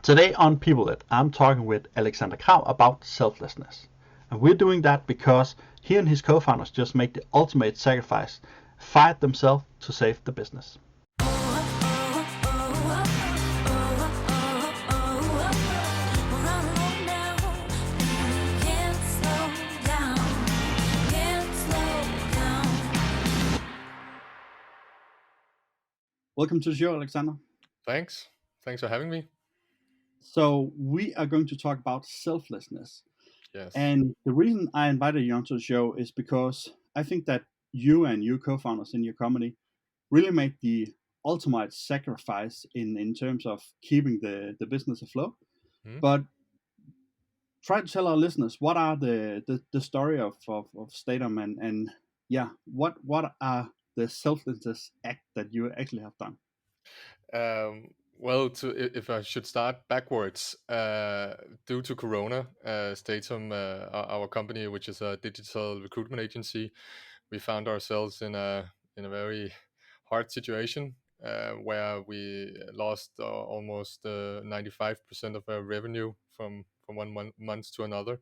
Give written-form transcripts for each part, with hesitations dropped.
Today on PeopleIt, I'm talking with Alexander Kragh about selflessness. And we're doing that because he and his co-founders just made the ultimate sacrifice, fired themselves to save the business. Welcome to the show, Alexander. Thanks for having me. So we are going to talk about selflessness. Yes. And the reason I invited you onto the show is because I think that you and your co-founders in your company really made the ultimate sacrifice in terms of keeping the business afloat. But try to tell our listeners what are the story of Statum and what are the selflessness act that you actually have done. Well, if I should start backwards, due to Corona, Statum, our company, which is a digital recruitment agency, we found ourselves in a very hard situation where we lost almost 95% of our revenue from one month to another,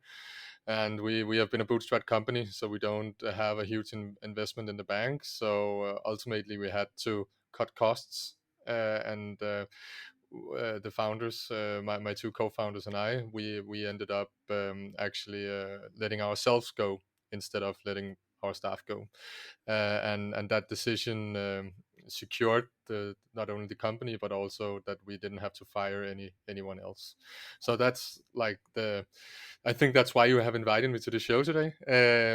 and we have been a bootstrap company, so we don't have a huge investment in the bank. So ultimately, we had to cut costs and the founders, my two co-founders and I, we ended up actually letting ourselves go instead of letting our staff go, and that decision secured not only the company but also that we didn't have to fire anyone else. So that's like I think that's why you have invited me to the show today.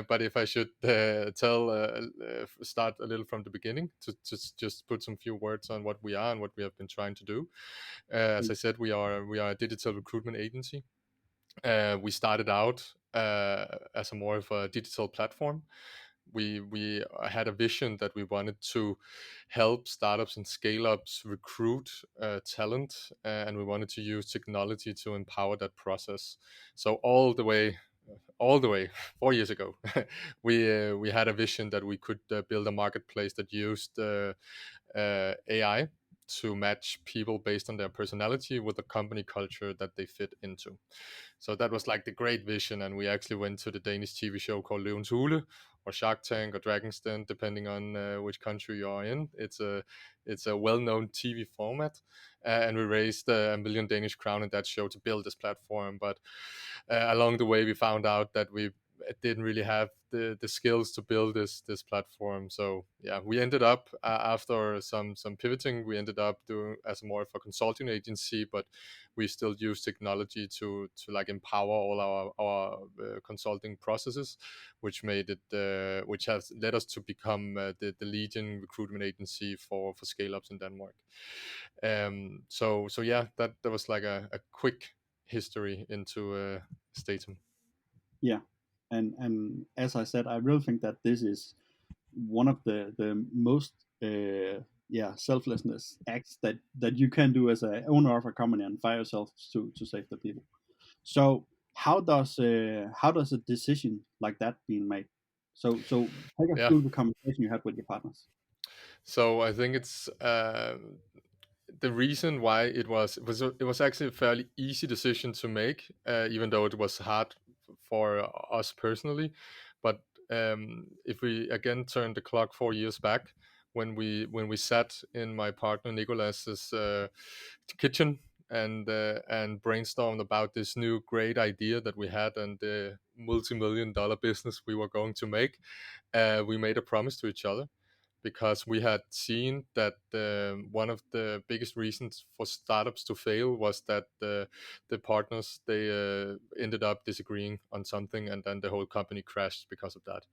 But if I should start a little from the beginning to just put some few words on what we are and what we have been trying to do. As I said, we are a digital recruitment agency. We started out as a more of a digital platform. We had a vision that we wanted to help startups and scale-ups recruit talent, and we wanted to use technology to empower that process. So all the way 4 years ago, we had a vision that we could build a marketplace that used AI to match people based on their personality with the company culture that they fit into. So that was like the great vision, and we actually went to the Danish TV show called Løvens Hule, or Shark Tank, or Dragon's Den, depending on which country you are in. It's a well-known TV format, and we raised a million Danish crown in that show to build this platform. But along the way, we found out that we didn't really have the skills to build this platform. So yeah, we ended up after some pivoting, we ended up doing as more of a consulting agency, but we still use technology to like empower all our consulting processes, which made it which has led us to become the leading recruitment agency for scale ups in Denmark. So yeah, that was like a quick history into Statum. Yeah, and as I said, I really think that this is one of the most selflessness acts that you can do as a owner of a company and fire yourself to save the people. So how does a decision like that being made? So take us Yeah. through the conversation you had with your partners. So I think it's the reason why it was actually a fairly easy decision to make, even though it was hard for us personally. But if we again turn the clock 4 years back, when we sat in my partner Nicolas's kitchen and brainstormed about this new great idea that we had and the multi-million-dollar business we were going to make, we made a promise to each other, because we had seen that one of the biggest reasons for startups to fail was that the partners, they ended up disagreeing on something, and then the whole company crashed because of that.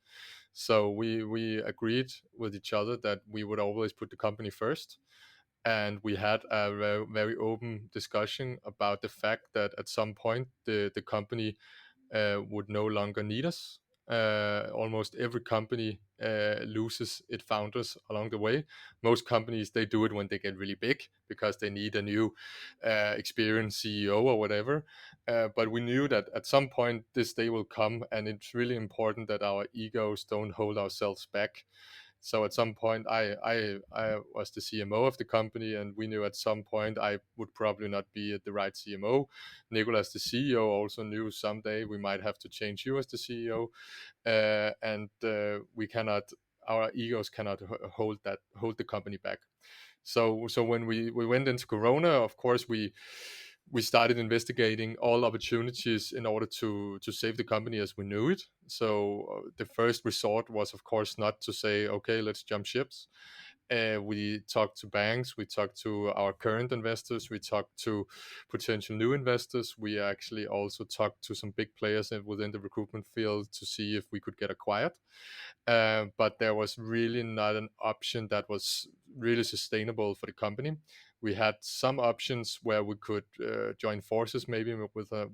So we agreed with each other that we would always put the company first, and we had a very, very open discussion about the fact that at some point the company would no longer need us. Almost every company loses its founders along the way. Most companies, they do it when they get really big because they need a new experienced CEO or whatever. But we knew that at some point this day will come, and it's really important that our egos don't hold ourselves back. So at some point, I was the CMO of the company, and we knew at some point I would probably not be the right CMO. Nicolas, the CEO, also knew someday we might have to change you as the CEO, and we cannot. Our egos cannot hold the company back. So when we went into Corona, of course we started investigating all opportunities in order to save the company as we knew it. So the first resort was, of course, not to say, okay, let's jump ships. We talked to banks, we talked to our current investors, we talked to potential new investors. We actually also talked to some big players within the recruitment field to see if we could get acquired. But there was really not an option that was really sustainable for the company. We had some options where we could join forces, maybe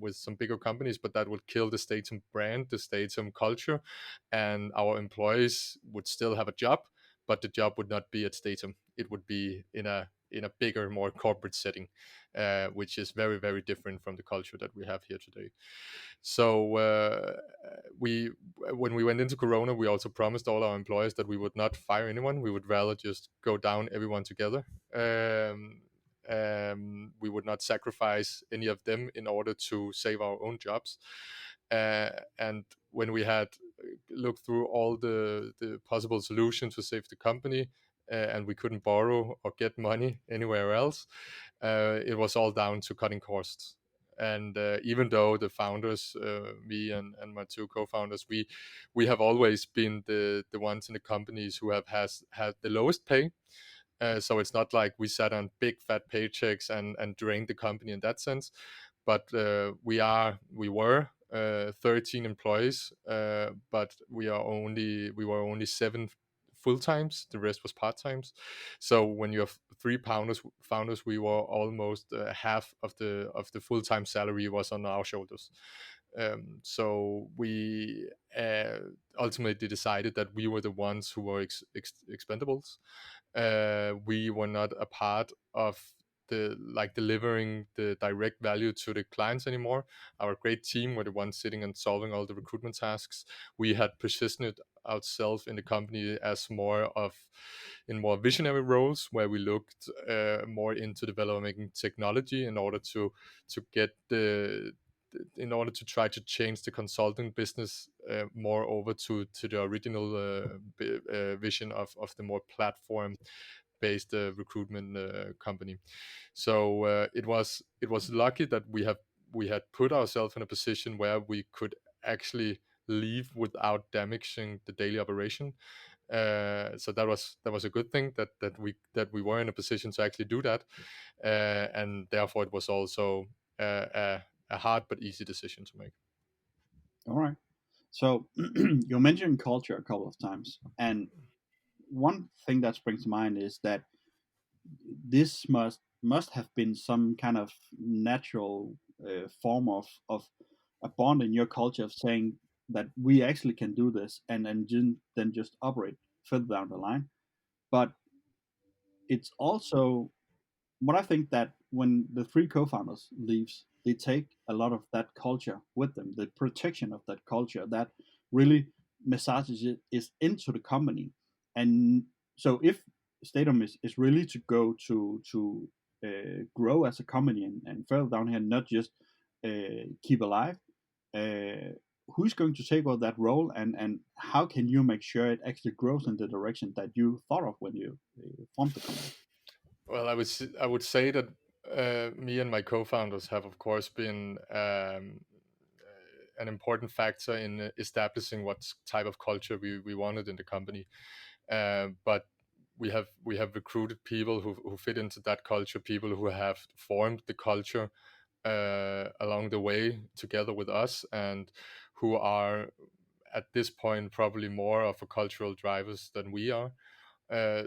with some bigger companies, but that would kill the Statum brand, the Statum culture, and our employees would still have a job, but the job would not be at Statum. It would be in a bigger, more corporate setting, which is very, very different from the culture that we have here today. So we, when we went into Corona, we also promised all our employees that we would not fire anyone. We would rather just go down everyone together. We would not sacrifice any of them in order to save our own jobs. And when we had looked through all the possible solutions to save the company, and we couldn't borrow or get money anywhere else, it was all down to cutting costs. And even though the founders, me and my two co-founders, we have always been the ones in the companies who have had the lowest pay. So it's not like we sat on big fat paychecks and drained the company in that sense. But we were 13 employees, but we were only seven full times. The rest was part times. So when you have three founders, we were almost half of the full time salary was on our shoulders. So we ultimately decided that we were the ones who were expendables. We were not a part of the like delivering the direct value to the clients anymore. Our great team were the ones sitting and solving all the recruitment tasks. We had positioned ourselves in the company as more visionary roles, where we looked more into developing technology in order to get the in order to try to change the consulting business more over to the original vision of the more platform based recruitment company. So it was lucky that we had put ourselves in a position where we could actually leave without damaging the daily operation. So that was a good thing that we were in a position to actually do that, and therefore it was also a hard but easy decision to make. All right. So you mentioned culture a couple of times, and one thing that springs to mind is that this must have been some kind of natural form of a bond in your culture of saying that we actually can do this, and then just operate further down the line. But it's also what I think, that when the three co-founders leaves, they take a lot of that culture with them, the protection of that culture that really massages it is into the company. And so if Statum is really to go to grow as a company, and further down here, not just keep alive, uh, who's going to take on that role, and how can you make sure it actually grows in the direction that you thought of when you formed the company? Well, I would say that me and my co-founders have, of course, been an important factor in establishing what type of culture we wanted in the company. But we have recruited people who fit into that culture, people who have formed the culture along the way together with us, and who are at this point probably more of a cultural drivers than we are.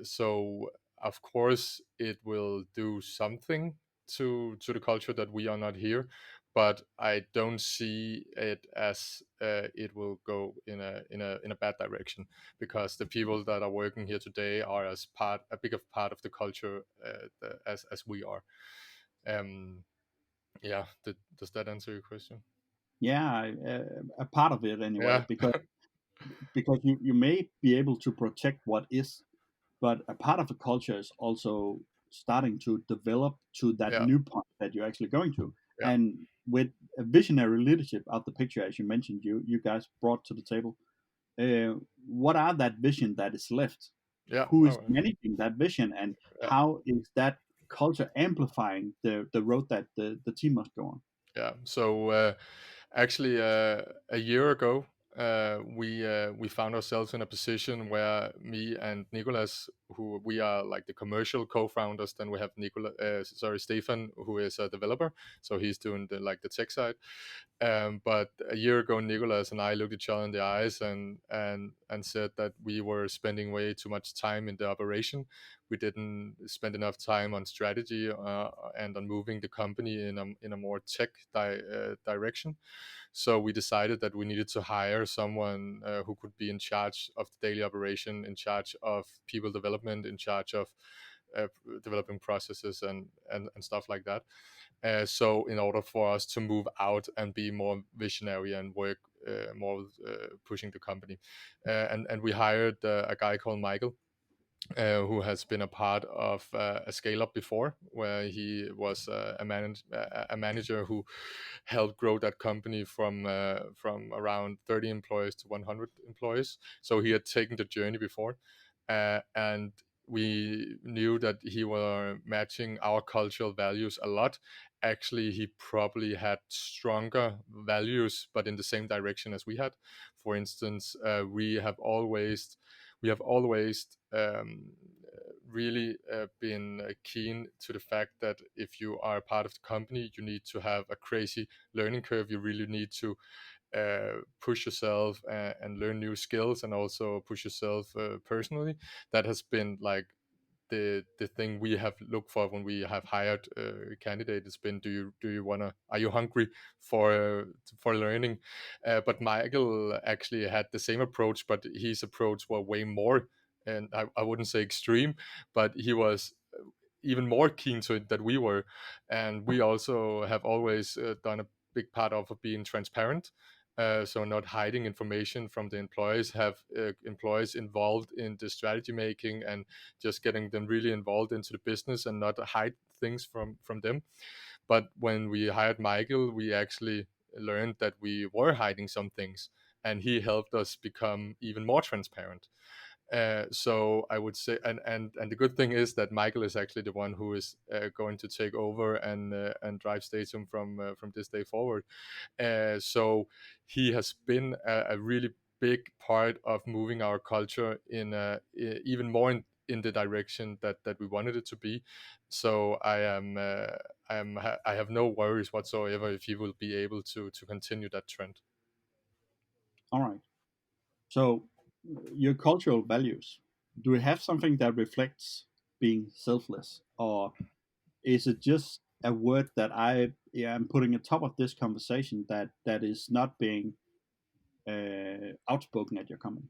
So of course it will do something to the culture that we are not here, but I don't see it as it will go in a bad direction, because the people that are working here today are a big of part of the culture as we are. Um, yeah, does that answer your question? Yeah, a part of it anyway, Yeah. because because you may be able to protect what is, but a part of the culture is also starting to develop to that Yeah, new point that you're actually going to. yeah, And with a visionary leadership of the picture, as you mentioned, you guys brought to the table, what are that vision that is left? yeah. Who is Oh, managing that vision, and yeah. how is that culture amplifying the road that the team must go on? Yeah. So actually, a year ago, we found ourselves in a position where me and Nicolas, who we are like the commercial co-founders, then we have Stefan, who is a developer, so he's doing the tech side. But a year ago, Nicolas and I looked each other in the eyes and said that we were spending way too much time in the operation. We didn't spend enough time on strategy and on moving the company in a more tech direction. So we decided that we needed to hire someone who could be in charge of the daily operation, in charge of people development, in charge of uh, developing processes and stuff like that. So in order for us to move out and be more visionary and work more pushing the company, and we hired a guy called Michael, who has been a part of a scale up before, where he was a manager who helped grow that company from around 30 employees to 100 employees. So he had taken the journey before, and we knew that he were matching our cultural values a lot. Actually, he probably had stronger values, but in the same direction as we had. For instance, we have always really been keen to the fact that if you are a part of the company, you need to have a crazy learning curve. You really need to push yourself and learn new skills, and also push yourself personally. That has been like the thing we have looked for when we have hired a candidate. Has been, do you wanna, are you hungry for learning? But Michael actually had the same approach, but his approach was way more, and I wouldn't say extreme, but he was even more keen to it than we were. And we also have always done a big part of being transparent. So not hiding information from the employees, have employees involved in the strategy making, and just getting them really involved into the business and not hide things from them. But when we hired Michael, we actually learned that we were hiding some things, and he helped us become even more transparent. So I would say, and the good thing is that Michael is actually the one who is going to take over and drive Statum from this day forward. So he has been a really big part of moving our culture even more in the direction that we wanted it to be. So I have no worries whatsoever if he will be able to continue that trend. All right. So, your cultural values. Do we have something that reflects being selfless, or is it just a word that am putting on top of this conversation that is not being outspoken at your company?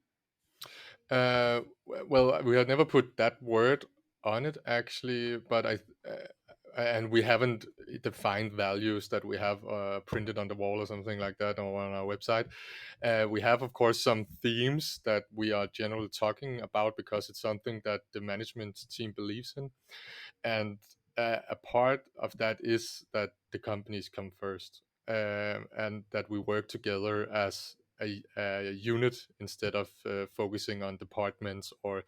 Well, we had never put that word on it actually, but and we haven't defined values that we have printed on the wall or something like that, or on our website. We have, of course, some themes that we are generally talking about because it's something that the management team believes in, and a part of that is that the companies come first, and that we work together as a unit instead of focusing on departments or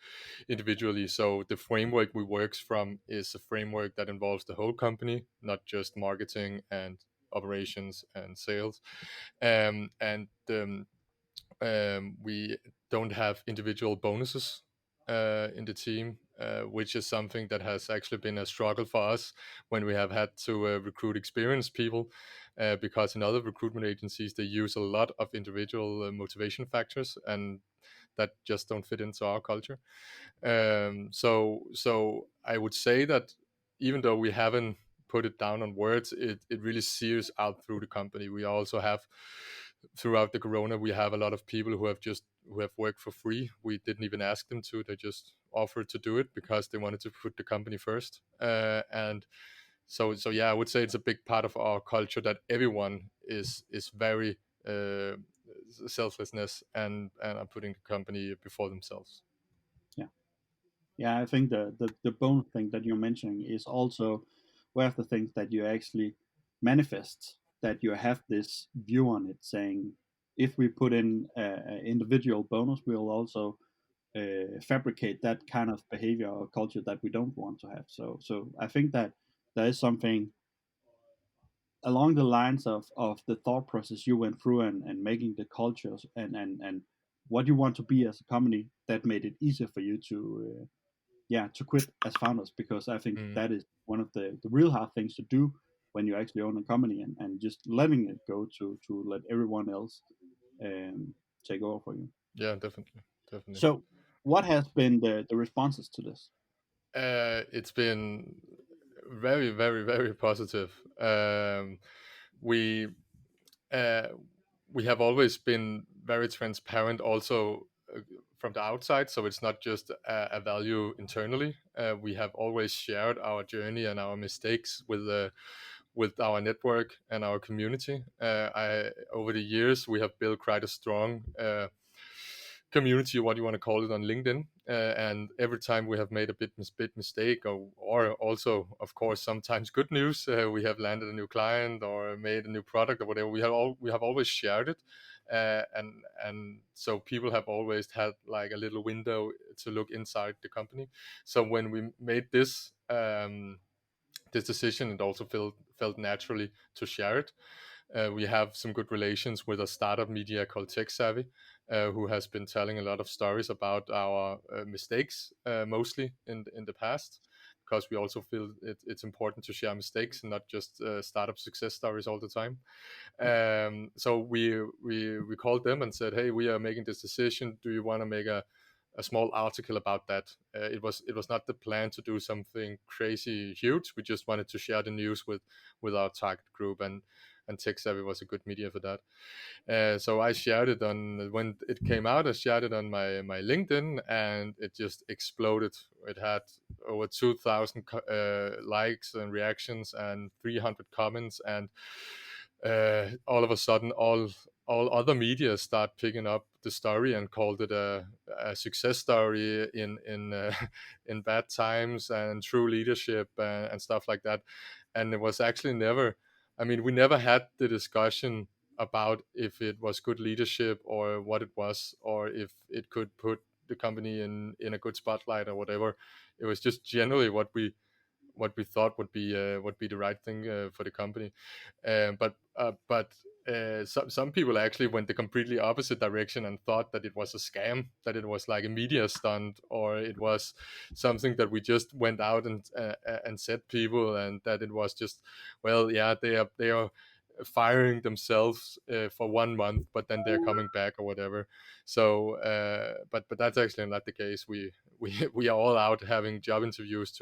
individually. So the framework we works from is a framework that involves the whole company, not just marketing and operations and sales. And we don't have individual bonuses in the team, which is something that has actually been a struggle for us when we have had to recruit experienced people, because in other recruitment agencies they use a lot of individual motivation factors, and that just don't fit into our culture. So I would say that even though we haven't put it down on words, it really sears out through the company. We also have, throughout the corona, we have a lot of people who have worked for free. We didn't even ask them to; they just offered to do it because they wanted to put the company first. And so yeah, I would say it's a big part of our culture that everyone is very selflessness, and are putting the company before themselves. Yeah. Yeah, I think the bone thing that you're mentioning is also one of the things that you actually manifest, that you have this view on it, saying if we put in an individual bonus, we'll also fabricate that kind of behavior or culture that we don't want to have. So I think that there is something along the lines of the thought process you went through, and making the cultures and what you want to be as a company, that made it easier for you to yeah, to quit as founders, because I think Mm. that is one of the real hard things to do when you actually own a company, and just letting it go to let everyone else um, take over for you. Yeah, definitely, definitely. So what has been the responses to this? It's been very, very, very positive. We uh, we have always been very transparent, also from the outside. So it's not just a value internally. We have always shared our journey and our mistakes with our network and our community. Over the years, we have built quite a strong community, what you want to call it, on LinkedIn. And every time we have made a bit mistake, or also, of course, sometimes good news, we have landed a new client or made a new product or whatever. We have always shared it, and so people have always had like a little window to look inside the company. So when we made this decision, it also felt naturally to share it. We have some good relations with a startup media called Tech Savvy, who has been telling a lot of stories about our mistakes, mostly in the past, because we also feel it's important to share mistakes and not just startup success stories all the time. So we called them and said, "Hey, we are making this decision. Do you want to make a small article about that?" It was not the plan to do something crazy huge. We just wanted to share the news with our target group, and Tech Savvy was a good media for that. So I shared it on when it came out. I shared it on my LinkedIn, and it just exploded. It had over 2,000 likes and reactions and 300 comments, and all of a sudden, all other media start picking up the story and called it a success story in in bad times and true leadership and stuff like that. And it was actually never. I mean, we never had the discussion about if it was good leadership or what it was, or if it could put the company in a good spotlight or whatever. It was just generally what we thought would be the right thing for the company. But some people actually went the completely opposite direction and thought that it was a scam, that it was like a media stunt, or it was something that we just went out and said people, and that it was just, well, yeah, they are firing themselves for 1 month, but then they're coming back or whatever. So, but that's actually not the case. We are all out having job interviews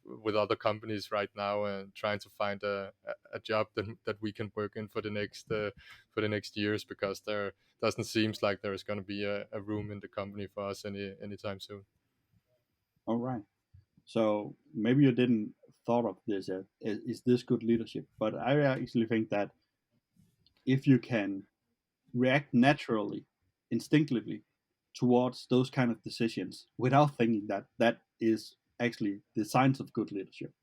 with other companies right now and trying to find a job that we can work in for the next years, because there doesn't seems like there is going to be a room in the company for us anytime soon. All right. So maybe you didn't thought of this as, is this good leadership? But I actually think that if you can react naturally, instinctively towards those kind of decisions without thinking, that that is actually the signs of good leadership.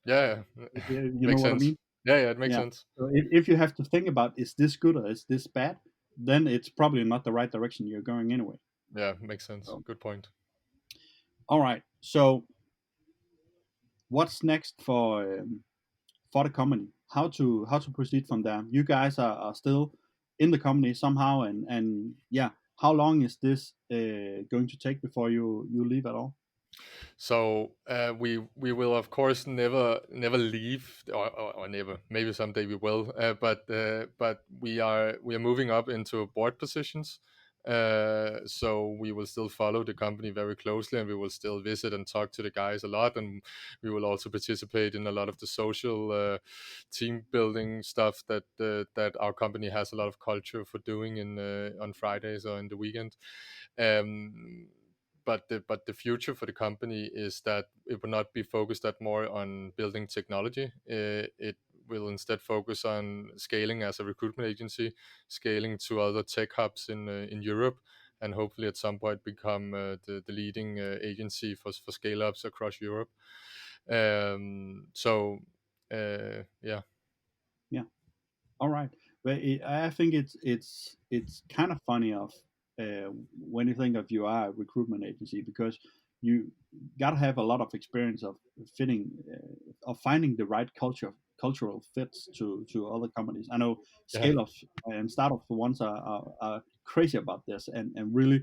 Yeah, You know makes what I sense. mean? Yeah, it makes Yeah. sense. So if you have to think about, is this good or is this bad, then it's probably not the right direction you're going anyway. Yeah, makes sense. So, Good point. all right. So what's next for the company? How to proceed from there? You guys are still in the company somehow, and yeah, how long is this going to take before you leave at all? So we will of course never leave, or never. Maybe someday we will. But we are moving up into board positions. So we will still follow the company very closely, and we will still visit and talk to the guys a lot, and we will also participate in a lot of the social team building stuff that our company has a lot of culture for doing in on Fridays or in the weekend. Um, but the future for the company is that it will not be focused that more on building technology. It will instead focus on scaling as a recruitment agency, scaling to other tech hubs in Europe, and hopefully at some point become the leading agency for scale ups across Europe. So yeah. Yeah. All right, but I think it's kind of funny of when you think of you are a recruitment agency, because you got to have a lot of experience of fitting of finding the right cultural fits to other companies. I know Yeah. scale ups and startups for once are crazy about this, and really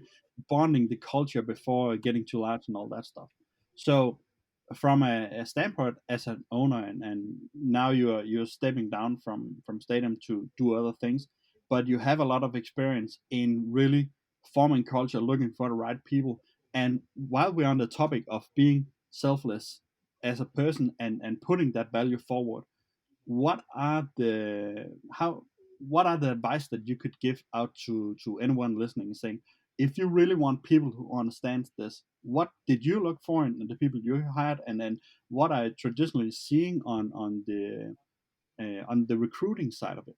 bonding the culture before getting too large and all that stuff. So from a standpoint as an owner, and now you're stepping down from Statum to do other things, but you have a lot of experience in really forming culture, looking for the right people. And while we're on the topic of being selfless as a person and putting that value forward, what are the how what are the advice that you could give out to anyone listening, saying, if you really want people who understand this, what did you look for in the people you hired, and then what are you traditionally seeing on the recruiting side of it?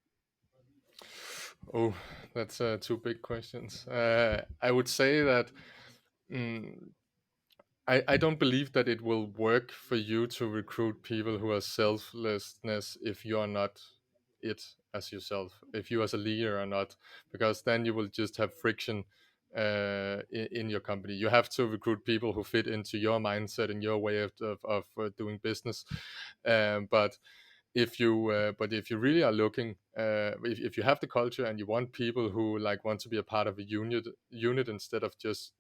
Oh, that's two big questions. I would say that mm, I don't believe that it will work for you to recruit people who are selflessness if you are not it as yourself, if you as a leader are not, because then you will just have friction in your company. You have to recruit people who fit into your mindset and your way of doing business. But if you really are looking, if you have the culture and you want people who like want to be a part of a unit instead of just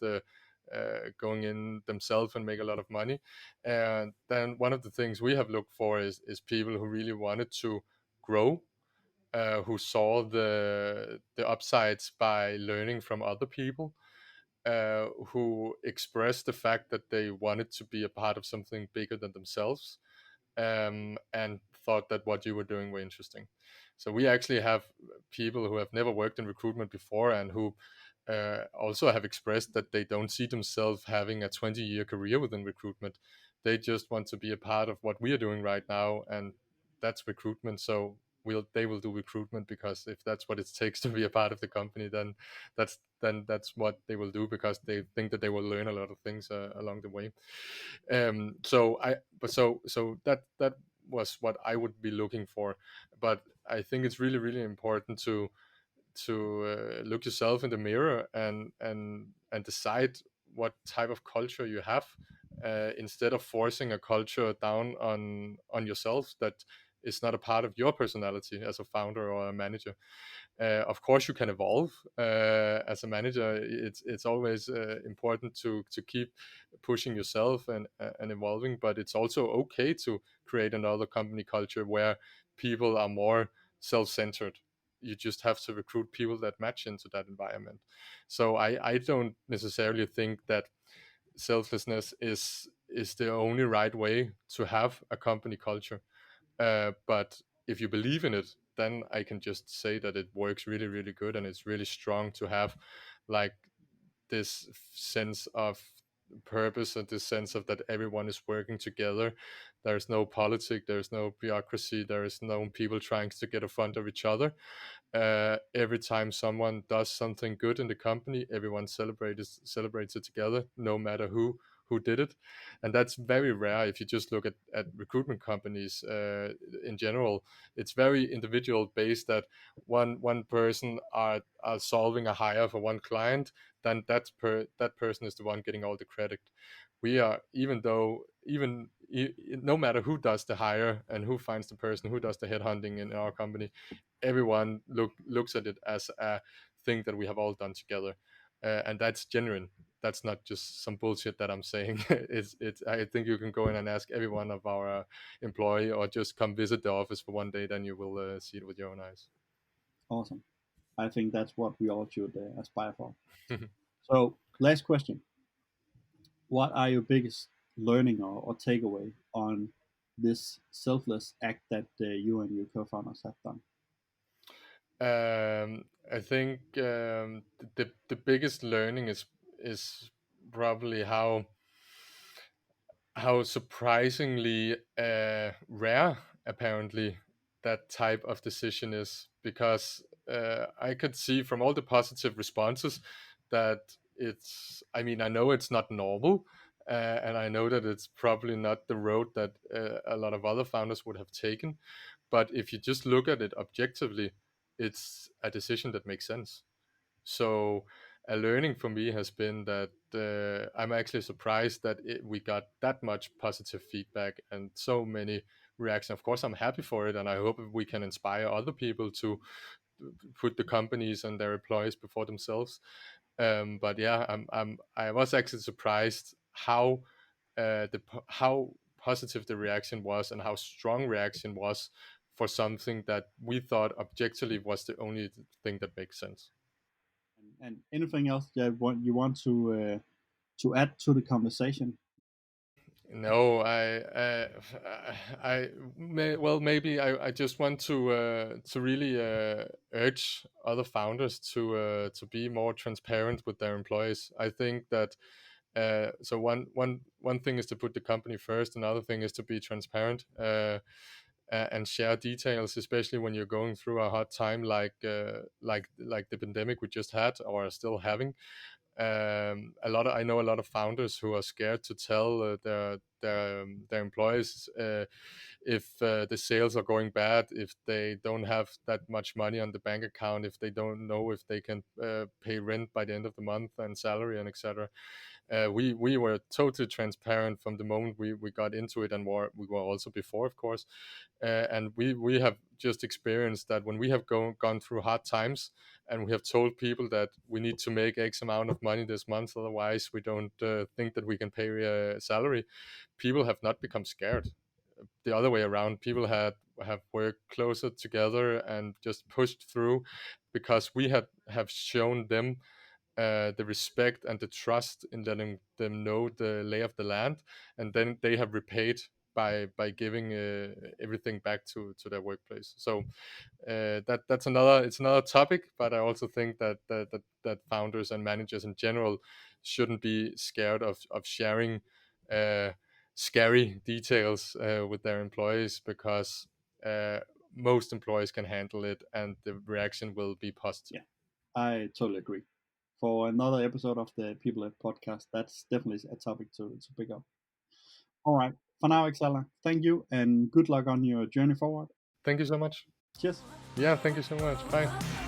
going in themselves and make a lot of money, and then one of the things we have looked for is people who really wanted to grow, who saw the upsides by learning from other people, who expressed the fact that they wanted to be a part of something bigger than themselves, and thought that what you were doing were interesting. So we actually have people who have never worked in recruitment before and who also have expressed that they don't see themselves having a 20-year career within recruitment. They just want to be a part of what we are doing right now, and that's recruitment. So they will do recruitment because if that's what it takes to be a part of the company, then that's what they will do because they think that they will learn a lot of things along the way. So that was what I would be looking for. But I think it's really really important to look yourself in the mirror and decide what type of culture you have, instead of forcing a culture down on yourself that is not a part of your personality as a founder or a manager. Of course, you can evolve as a manager. It's always important to keep pushing yourself and evolving, but it's also okay to create another company culture where people are more self-centered. You just have to recruit people that match into that environment. So I don't necessarily think that selflessness is the only right way to have a company culture. But if you believe in it, then I can just say that it works really, really good and it's really strong to have like this sense of purpose and this sense of that everyone is working together. There's no politics, there's no bureaucracy, there is no people trying to get in front of each other. Every time someone does something good in the company, everyone celebrates it together, no matter who did it. And that's very rare if you just look at recruitment companies in general. It's very individual based, that one person are solving a hire for one client, then that person is the one getting all the credit. We are, even though even no matter who does the hire and who finds the person, who does the headhunting in our company, everyone looks at it as a thing that we have all done together, and that's genuine. That's not just some bullshit that I'm saying. It's I think you can go in and ask every one of our employee, or just come visit the office for one day, then you will see it with your own eyes. Awesome. I think that's what we all should aspire for. So, last question: what are your biggest learning or takeaway on this selfless act that you and your co-founders have done? I think the biggest learning is probably how surprisingly rare apparently that type of decision is, because I could see from all the positive responses that it's, I mean, I know it's not normal, and I know that it's probably not the road that a lot of other founders would have taken. But if you just look at it objectively, it's a decision that makes sense. So a learning for me has been that I'm actually surprised that we got that much positive feedback and so many reactions. Of course, I'm happy for it, and I hope we can inspire other people to put the companies and their employees before themselves. But yeah, I was actually surprised how how positive the reaction was and how strong reaction was for something that we thought objectively was the only thing that makes sense. And anything else that you want to add to the conversation? No, well, maybe I just want to really urge other founders to be more transparent with their employees. I think that so one thing is to put the company first, another thing is to be transparent and share details, especially when you're going through a hard time like the pandemic we just had or are still having. I know a lot of founders who are scared to tell their employees if the sales are going bad, if they don't have that much money on the bank account, if they don't know if they can pay rent by the end of the month and salary and etc. We were totally transparent from the moment we got into it, and we were also before, of course. And we have just experienced that when we have gone through hard times, and we have told people that we need to make X amount of money this month, otherwise we don't think that we can pay a salary. People have not become scared. The other way around, people have worked closer together and just pushed through, because we have shown them the respect and the trust in letting them know the lay of the land, and then they have repaid by giving everything back to their workplace. So that's another, it's another topic, but I also think that founders and managers in general shouldn't be scared of sharing uh, scary details with their employees, because most employees can handle it and the reaction will be positive. Yeah, I totally agree. For another episode of the People Led podcast, that's definitely a topic to pick up. All right. For now, Excella, thank you and good luck on your journey forward. Thank you so much. Cheers. Yeah, thank you so much. Bye.